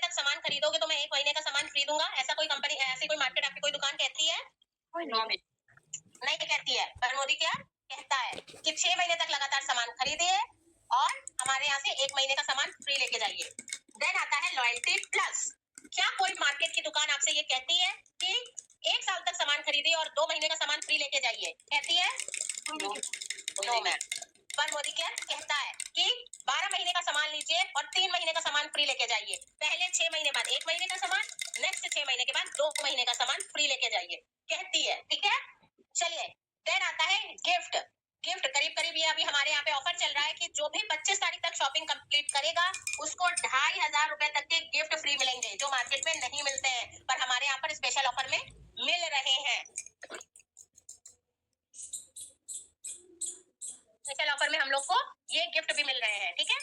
तक सामान खरीदोगे तो मैं 1 महीने का सामान फ्री दूंगा, ऐसा कोई कंपनी, ऐसी कोई मार्केट, आपकी कोई दुकान कहती है? नहीं कहती है। पर मोदी क्या कहता है कि 6 महीने तक लगातार सामान खरीदिए और हमारे यहाँ से 1 महीने का सामान फ्री लेके जाइए। देन आता है लॉयल्टी प्लस। क्या कोई मार्केट की दुकान आपसे ये कहती है कि 1 साल तक सामान खरीदिए और 2 महीने का सामान फ्री लेके जाइए? कहती है? No ma'am. पर मोदी क्या कहता है कि 12 महीने का सामान लीजिए और 3 महीने का सामान फ्री लेके जाइए। पहले 6 महीने बाद 1 महीने का सामान, नेक्स्ट 6 महीने के बाद 2 महीने का सामान फ्री लेके जाइए, कहती है। ठीक है, चलिए। देन आता है गिफ्ट। गिफ्ट करीब करीब ये अभी हमारे यहाँ पे ऑफर चल रहा है कि जो भी 25 तारीख तक शॉपिंग कंप्लीट करेगा उसको 2500 रुपए तक के गिफ्ट फ्री मिलेंगे, जो मार्केट में नहीं मिलते हैं, पर हमारे यहाँ पर स्पेशल ऑफर में मिल रहे हैं। स्पेशल ऑफर में हम लोग को ये गिफ्ट भी मिल रहे हैं। ठीक है,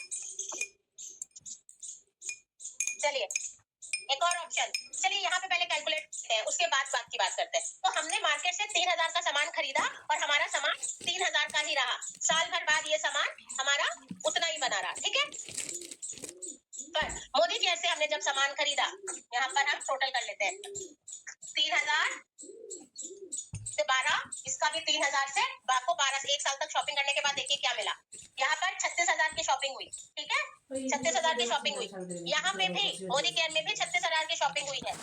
चलिए एक और ऑप्शन। चलिए यहाँ पे पहले कैलकुलेट करते हैं, उसके बाद बात की बात करते हैं। तो हमने मार्केट से 3000 का सामान खरीदा और हमारा सामान 3000 का ही रहा। साल भर बाद ये सामान हमारा उतना ही बना रहा। ठीक है, पर मोदी जी ऐसे हमने जब सामान खरीदा, यहाँ पर हम टोटल कर लेते हैं, 3000 से 12, इसका भी 3000 से आपको 12 से 1 साल तक शॉपिंग करने के बाद देखिए क्या मिला। यहाँ पर 36,000 की शॉपिंग हुई। ठीक है, 36,000 की शॉपिंग हुई। यहाँ पे भी मोदी केयर में भी 36,000 की शॉपिंग हुई है।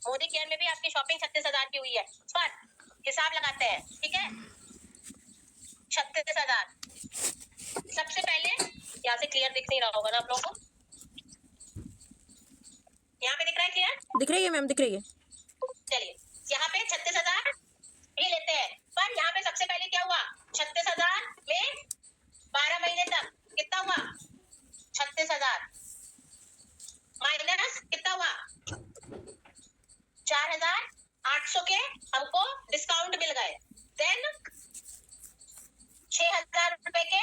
मोदी केयर में भी आपकी शॉपिंग 36,000 की हुई है। पर हिसाब लगाते हैं। ठीक है, 36,000 सबसे पहले यहाँ से क्लियर दिख नहीं रहा होगा ना आप लोगों को? यहाँ पे दिख रहा है क्लियर? दिख रही है मैम, दिख रही है। चलिए यहाँ पे 36,000 ही लेते हैं, पर यहाँ पे सबसे पहले क्या हुआ? 36,000 में 12 महीने तक कितना हुआ? 36,000 माइनस कितना हुआ? 4,800 के हमको डिस्काउंट मिल गए। देन 6,000 रुपए के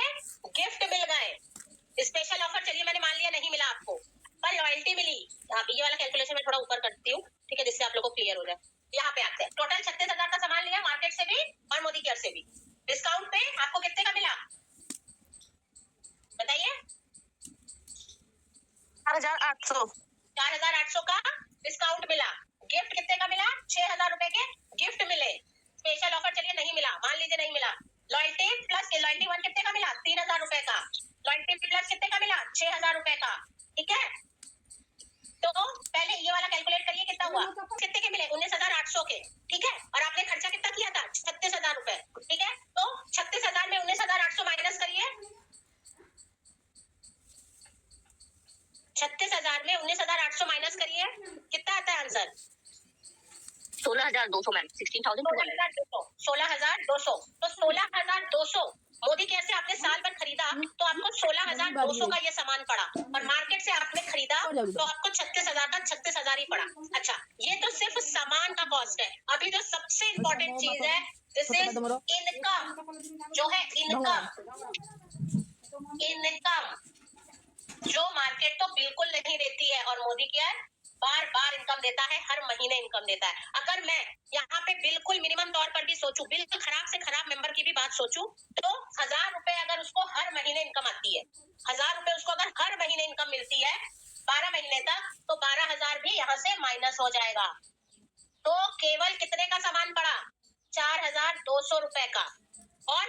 गिफ्ट मिल गए। स्पेशल ऑफर चलिए मैंने मान लिया नहीं मिला आपको, पर लॉयल्टी मिली। यहाँ पे ये वाला कैलकुलेशन मैं थोड़ा ऊपर करती हूँ, ठीक है, जिससे आप लोगों को क्लियर हो जाए। यहाँ पे आते हैं, टोटल 36,000 का सामान लिया मार्केट से भी और मोदी केयर से भी। डिस्काउंट पे आपको कितने का मिला बताइए? 4,800। 4,800 का डिस्काउंट मिला। गिफ्ट कितने का मिला? 6,000 रुपए के गिफ्ट मिले। स्पेशल ऑफर चलिए नहीं मिला, मान लीजिए नहीं मिला। लॉयल्टी प्लस लॉयल्टी 1 कितने का मिला? 3,000 रुपए का। लॉयल्टी प्लस कितने का मिला? 6,000 रुपए का। ठीक है, तो पहले ये वाला कैलकुलेट करिए कितना हुआ। कितने के मिले? 19,800 के। ठीक है, और आपने खर्चा कितना किया था? 36,000 रुपए। ठीक है, तो 36,000 में 19,800 माइनस करिए। 36,000 में 19,800 माइनस करिए, कितना आता है आंसर? 16,200 मैम, 16,200। 16,200। तो 16,200 मोदी केयर से आपने साल भर खरीदा तो आपको 16,200 का ये सामान पड़ा, और मार्केट से आपने खरीदा तो आपको 36,000 का 36,000 ही पड़ा। अच्छा, ये तो सिर्फ सामान का कॉस्ट है। अभी जो सबसे इम्पोर्टेंट चीज है, दिस इज इनकम। जो है इनकम, इनकम जो मार्केट तो बिल्कुल नहीं देती है, और मोदी केयर बार बार इनकम देता है, हर महीने इनकम देता है। अगर मैं यहाँ पे बिल्कुल मिनिमम तौर पर भी सोचूं, बिल्कुल खराब से खराब मेंबर की भी बात सोचूं, तो 1,000 रुपए अगर उसको हर महीने इनकम आती है, 1,000 रुपए उसको अगर हर महीने इनकम मिलती है 12 महीने तक, तो 12,000 भी यहाँ से माइनस हो जाएगा। तो केवल कितने का सामान पड़ा? 4,200 रुपए का। और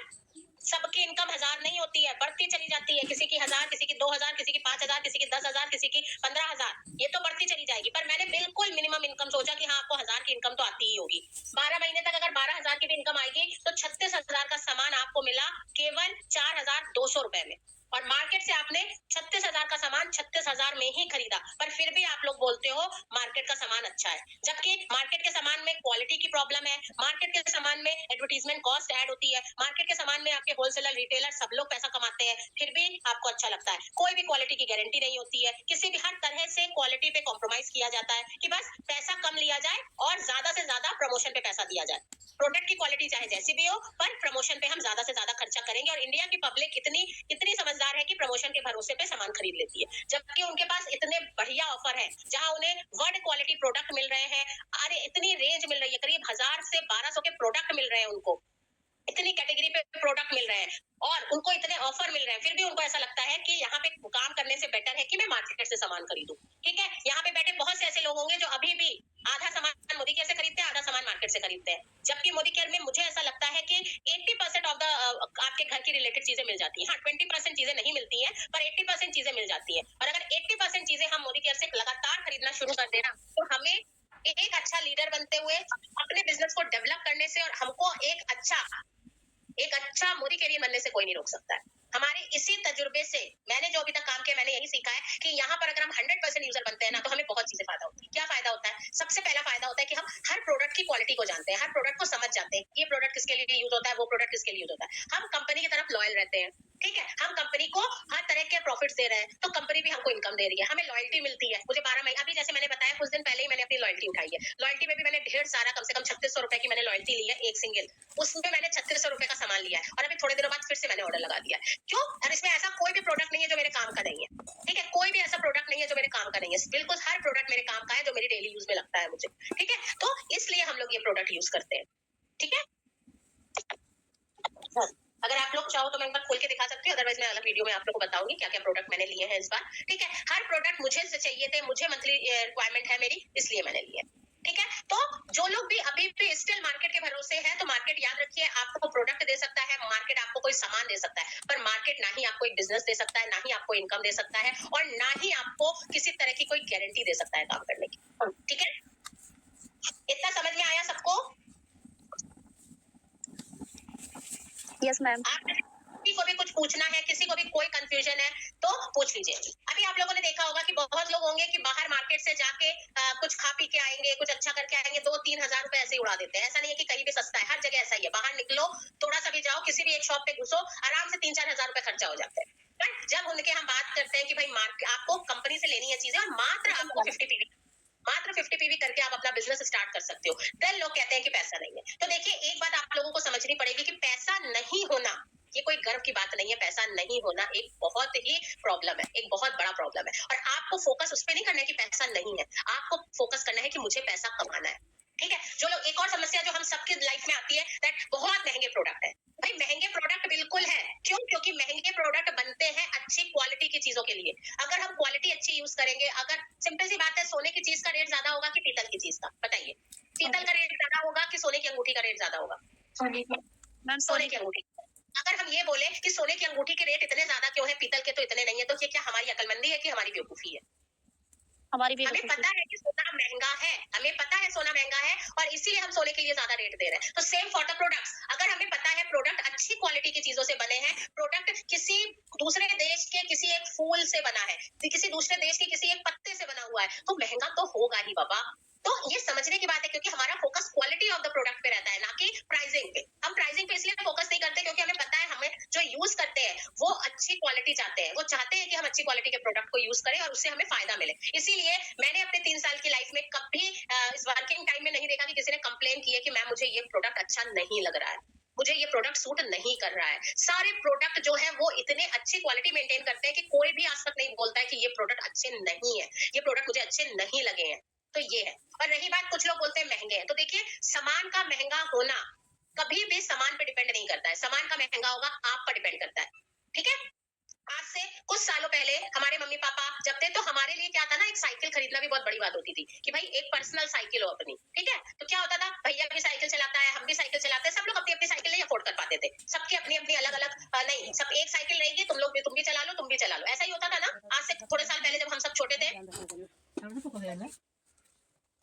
सबकी इनकम 1,000 नहीं होती है, बढ़ती चली जाती है। किसी की 1,000, किसी की 2,000, किसी की 5,000, किसी की 10,000, किसी की 15,000, ये तो बढ़ती चली जाएगी। पर मैंने बिल्कुल मिनिमम इनकम सोचा कि हाँ आपको 1,000 की इनकम तो आती ही होगी। 12 महीने तक अगर 12,000 की भी इनकम आएगी तो 36,000 का सामान आपको मिला केवल 4,200 रुपए में, और मार्केट से आपने 36,000 का सामान 36,000 में ही खरीदा। पर फिर भी आप लोग बोलते हो मार्केट का सामान अच्छा है, जबकि मार्केट के सामान में क्वालिटी की प्रॉब्लम है, मार्केट के सामान में एडवर्टीजमेंट कॉस्ट ऐड होती है, मार्केट के सामान में आपके होलसेलर रिटेलर सब लोग पैसा कमाते हैं, फिर भी आपको अच्छा लगता है। कोई भी क्वालिटी की गारंटी नहीं होती है, किसी भी हर तरह से क्वालिटी पे कॉम्प्रोमाइज किया जाता है कि बस पैसा कम लिया जाए और ज्यादा से ज्यादा प्रमोशन पे पैसा दिया जाए। प्रोडक्ट की क्वालिटी चाहे जैसी भी हो, पर प्रमोशन पे हम ज्यादा से ज्यादा खर्चा करेंगे। और इंडिया की पब्लिक इतनी समझदार समझदार है कि प्रमोशन के भरोसे पे सामान खरीद लेती है, जबकि उनके पास इतने बढ़िया ऑफर है जहां उन्हें वर्ल्ड क्वालिटी प्रोडक्ट मिल रहे हैं। अरे इतनी रेंज मिल रही है, करीब 1000 से 1200 के प्रोडक्ट मिल रहे हैं उनको, इतनी कैटेगरी पे प्रोडक्ट मिल रहे हैं और उनको इतने ऑफर मिल रहे हैं, फिर भी उनको ऐसा लगता है कि यहाँ पे काम करने से बेटर है कि मैं मार्केट से सामान खरीदूं। ठीक है, यहाँ पे बैठे बहुत से ऐसे लोग होंगे जो अभी भी आधा सामान मोदी केयर से खरीदते हैं, आधा सामान मार्केट से खरीदते हैं, जबकि मोदी केयर में मुझे ऐसा लगता है कि 80% ऑफ द आपके घर की रिलेटेड चीजें मिल जाती हैं। हाँ, 20% चीजें नहीं मिलती हैं, पर 80% चीजें मिल जाती हैं। और अगर 80% चीजें हम मोदी केयर से लगातार खरीदना शुरू कर देना, तो हमें एक अच्छा लीडर बनते हुए अपने बिजनेस को डेवलप करने से और हमको एक अच्छा मोदी केरियर बनने से कोई नहीं रोक सकता है। हमारे इसी तजुर्बे से मैंने जो अभी तक काम किया, मैंने यही सीखा है कि यहाँ पर अगर हम 100% यूजर बनते हैं ना, तो हमें बहुत चीजें फायदा होती है। क्या फायदा होता है? सबसे पहला फायदा होता है कि हम हर प्रोडक्ट की क्वालिटी को जानते हैं, हर प्रोडक्ट को समझ जाते हैं, ये प्रोडक्ट किसके लिए यूज होता है, वो प्रोडक्ट किसके लिए यूज होता है। हम कंपनी की तरफ लॉयल रहते हैं। ठीक है, हम कंपनी को हर तरह के प्रॉफिट्स दे रहे हैं, तो कंपनी भी हमको इनकम दे रही है, हमें लॉयल्टी मिलती है। मुझे 12 महीने, अभी जैसे मैंने बताया कुछ दिन पहले ही मैंने अपनी लॉयल्टी उठाई है। लॉयल्टी में भी मैंने ढेर सारा, कम से कम 3600 रुपए की मैंने लॉयल्टी ली है, एक सिंगल, उसमें मैंने 3600 रुपए का सामान लिया है और अभी थोड़े दिनों बाद फिर से मैंने ऑर्डर लगा दिया है। क्यों? और इसमें ऐसा कोई भी प्रोडक्ट नहीं है जो मेरे काम का नहीं है। ठीक है, कोई भी ऐसा प्रोडक्ट नहीं है जो मेरे काम का नहीं है, बिल्कुल हर प्रोडक्ट मेरे काम का है जो मेरी डेली यूज में लगता है मुझे। ठीक है, तो इसलिए हम लोग ये प्रोडक्ट यूज करते हैं। ठीक है, हाँ। अगर आप लोग चाहो तो मैं एक बार खोल के दिखा सकती हूँ, अदरवाइज मैं अलग वीडियो में आप लोग को बताऊंगी क्या क्या प्रोडक्ट मैंने लिए हैं इस बार। ठीक है, हर प्रोडक्ट मुझे से चाहिए थे, मुझे मंथली रिक्वायरमेंट है मेरी, इसलिए मैंने लिए। ठीक है, तो जो लोग भी अभी भी स्टिल मार्केट के भरोसे है, तो मार्केट याद रखिए आपको प्रोडक्ट दे सकता है, मार्केट आपको कोई सामान दे सकता है, पर मार्केट ना ही आपको एक बिजनेस दे सकता है, ना ही आपको इनकम दे सकता है और ना ही आपको किसी तरह की कोई गारंटी दे सकता है काम करने की। ठीक है, इतना समझ में आया सबको? Yes ma'am. आप किसी को भी कुछ पूछना है, किसी को भी कोई कंफ्यूजन है तो पूछ लीजिए। अभी आप लोगों ने देखा होगा कि बहुत लोग होंगे कि बाहर मार्केट से जाके कुछ खा पी के आएंगे, कुछ अच्छा करके आएंगे, 2-3 हजार रुपए ऐसे ही उड़ा देते हैं। ऐसा नहीं है कि कहीं भी सस्ता है, हर जगह ऐसा ही है। बाहर निकलो, थोड़ा सा भी जाओ, किसी भी एक शॉप पे घुसो, आराम से 3-4 हजार रुपए खर्चा हो जाते हैं। Right? जब उनके हम बात करते हैं कि भाई आपको कंपनी से लेनी है चीजें और मात्र आपको 50 पीवी करके आप अपना बिजनेस स्टार्ट कर सकते हो, देन लोग कहते हैं कि पैसा नहीं है। तो देखिए, एक बात आप लोगों को समझनी पड़ेगी कि पैसा नहीं होना ये कोई गर्व की बात नहीं है। पैसा नहीं होना एक बहुत ही प्रॉब्लम है, एक बहुत बड़ा प्रॉब्लम है और आपको फोकस उस पर नहीं करना है कि पैसा नहीं है, आपको फोकस करना है कि मुझे पैसा कमाना है। ठीक है, जो लोग, एक और समस्या जो हम सबके लाइफ में आती है, दैट बहुत महंगे प्रोडक्ट है। भाई महंगे प्रोडक्ट बिल्कुल है, क्यों? क्योंकि महंगे प्रोडक्ट बनते हैं अच्छी क्वालिटी की चीजों के लिए। अगर हम क्वालिटी अच्छी यूज करेंगे, अगर सिंपल सी बात है, सोने की चीज का रेट ज्यादा होगा कि पीतल की चीज का? बताइए, पीतल का रेट ज्यादा होगा कि सोने की अंगूठी का रेट ज्यादा होगा? मैम सोने की अंगूठी। अगर हम ये बोले कि सोने की अंगूठी के रेट इतने ज्यादा क्यों है, पीतल के तो इतने नहीं है, तो ये क्या हमारी अकलमंदी है कि हमारी बेवकूफी है? हमारी भी हमें पता है कि सोना महंगा है, हमें पता है सोना महंगा है और इसीलिए हम सोने के लिए ज्यादा रेट दे रहे हैं। तो सेम फॉर द प्रोडक्ट्स, अगर हमें पता है प्रोडक्ट अच्छी क्वालिटी की चीजों से बने हैं, प्रोडक्ट किसी दूसरे देश के किसी एक फूल से बना है, किसी दूसरे देश के किसी एक पत्ते से बना हुआ है, तो महंगा तो होगा ही बाबा। तो ये समझने की बात है, क्योंकि हमारा focus quality of the product पे रहता है, ना कि प्राइसिंग पे। हम प्राइसिंग पे इसलिए फोकस नहीं करते क्योंकि हमें पता है हमें जो यूज करते हैं वो अच्छी क्वालिटी चाहते हैं, वो चाहते हैं कि हम अच्छी क्वालिटी के प्रोडक्ट को यूज करें और उससे हमें फायदा मिले। इसीलिए मैंने अपने 3 साल की लाइफ में कभी इस वर्किंग टाइम में नहीं देखा कि किसी ने कंप्लेन की है कि मैम मुझे ये प्रोडक्ट अच्छा नहीं लग रहा है, मुझे ये प्रोडक्ट सूट नहीं कर रहा है। सारे प्रोडक्ट जो है वो इतने अच्छी क्वालिटी मेंटेन करते हैं कि कोई भी आज तक नहीं बोलता है कि ये प्रोडक्ट अच्छे नहीं है, ये प्रोडक्ट मुझे अच्छे नहीं लगे हैं। तो ये है। और रही बात, कुछ लोग बोलते हैं महंगे हैं, तो देखिए, सामान का महंगा होना कभी भी सामान पे डिपेंड नहीं करता है, सामान का महंगा होगा आप पर डिपेंड करता है। ठीक है, आज से कुछ सालों पहले हमारे मम्मी पापा जब थे, तो हमारे लिए क्या था ना, एक साइकिल खरीदना भी बहुत बड़ी बात होती थी कि भाई एक पर्सनल साइकिल हो अपनी। ठीक है, तो क्या होता था, भैया भी साइकिल चलाता है, हम भी साइकिल चलाते हैं, सब लोग अपनी अपनी साइकिल नहीं अफोर्ड कर पाते थे, सबकी अपनी अपनी अलग अलग, नहीं सब एक साइकिल रहेगी, तुम लोग भी, तुम भी चला लो, तुम भी चला लो, ऐसा ही होता था ना। आज से थोड़े साल पहले जब हम सब छोटे थे,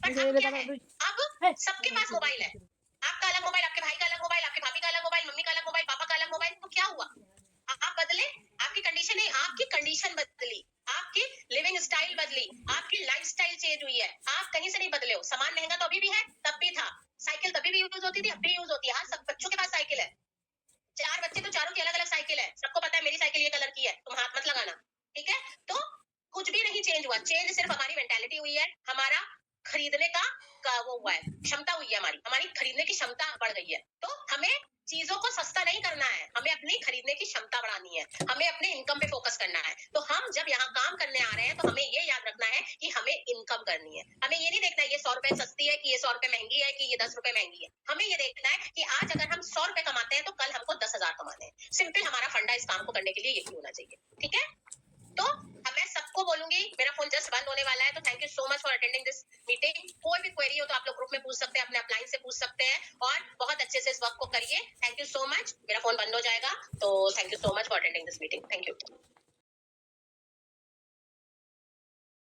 पर अब क्या है, अब सबके पास मोबाइल है। आपका अलग मोबाइल, आपके भाई का अलग मोबाइल, आपकी भाभी का अलग मोबाइल, मम्मी का अलग मोबाइल, पापा का अलग मोबाइल। तो क्या हुआ, आप बदले, आपकी कंडीशन नहीं, आपकी कंडीशन बदली, आपकी लिविंग स्टाइल बदली, आपकी लाइफ स्टाइल चेंज हुई है, आप कहीं से नहीं बदले हो। सामान महंगा तो अभी भी है, तब भी था, साइकिल तभी भी यूज होती थी, अब भी यूज होती है। आज सब बच्चों के पास साइकिल है, 4 बच्चे तो चारों की अलग अलग साइकिल है, सबको पता है मेरी साइकिल ये कलर की है, तुम हाथ मत लगाना। ठीक है, तो कुछ भी नहीं चेंज हुआ, चेंज सिर्फ हमारी मेंटालिटी हुई है, हमारा खरीदने का वो हुआ है, क्षमता हुई है, हमारी खरीदने की क्षमता बढ़ गई है। तो हमें चीजों को सस्ता नहीं करना है, हमें अपनी खरीदने की क्षमता बढ़ानी है, हमें अपने इनकम पे फोकस करना है। तो हम जब यहाँ काम करने आ रहे हैं तो हमें ये याद रखना है कि हमें इनकम करनी है। हमें ये नहीं देखना है ये 100 रुपए सस्ती है कि ये 100 रुपए महंगी है कि ये 10 रुपए महंगी है। हमें ये देखना है कि आज अगर हम 100 रुपए कमाते हैं तो कल हमको 10,000 कमाने हैं। सिंपल हमारा फंडा इस काम को करने के लिए यही होना चाहिए। ठीक है, तो मैं सबको बोलूंगी, मेरा फोन जस्ट बंद होने वाला है, तो thank you so much for attending this meeting. कोई भी क्वेरी हो तो आप लोग ग्रुप में पूछ सकते हैं, अपने अपलाइन से पूछ सकते हैं और बहुत अच्छे से इस वर्क को करिए। Thank you so much. मेरा फोन बंद हो जाएगा, तो thank you so much for attending this meeting. Thank you.